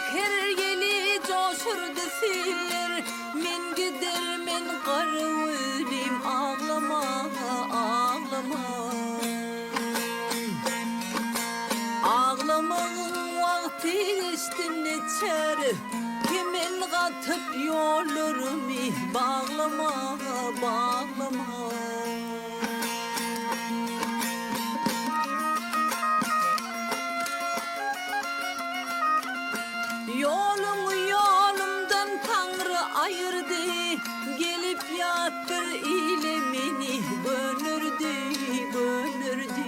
her yeli coşurdu sir. Men gider men qarı ölüm, ağlama ağlama. Ağlamağın vakti geçti neçer, kimin katıp yollarımı bağlama bağlama. Yolumu yolumdan Tanrı ayırdı, gelip yattır ile beni bölürdü bölürdü.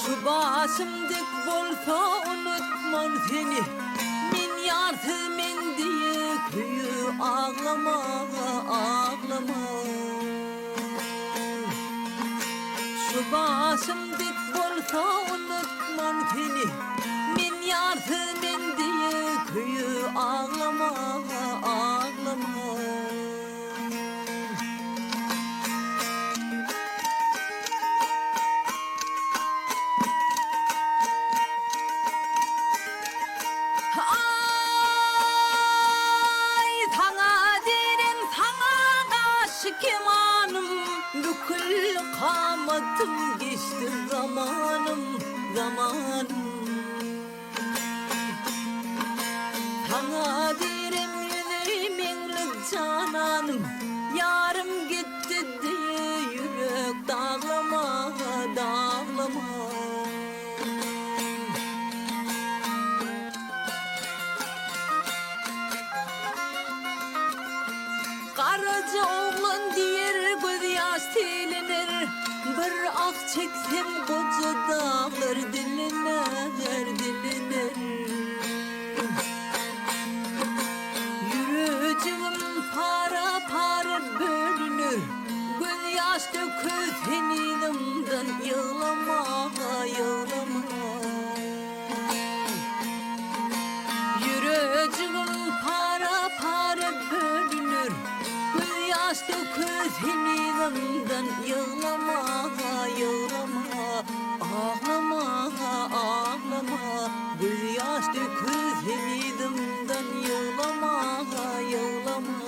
Şu başımdık bolsa unutmam seni, min yartı men diye köyü ağlama ağlama. Şu başımdık bolsa unutmam seni, min yartı men diye köyü ağlama ağlama. Bükül kamatım geçti zamanım zamanım. Sana derim yüreğimlik cananım, yarım gitti diye yürek dağlama dağlama. Karaca oğlan diğer göz yaş silinir, bir ah çeksem koca dağlar dinlenir dinlenir. Yürücüm para para bölünür, göz yaş dökül seninimden yığlama yığlama. Yürücüm para para bölünür, yaş dökül seninimden yığlama yığlama. Ağlama ağlama, bir yaş dökül seninimden yığlama yığlama.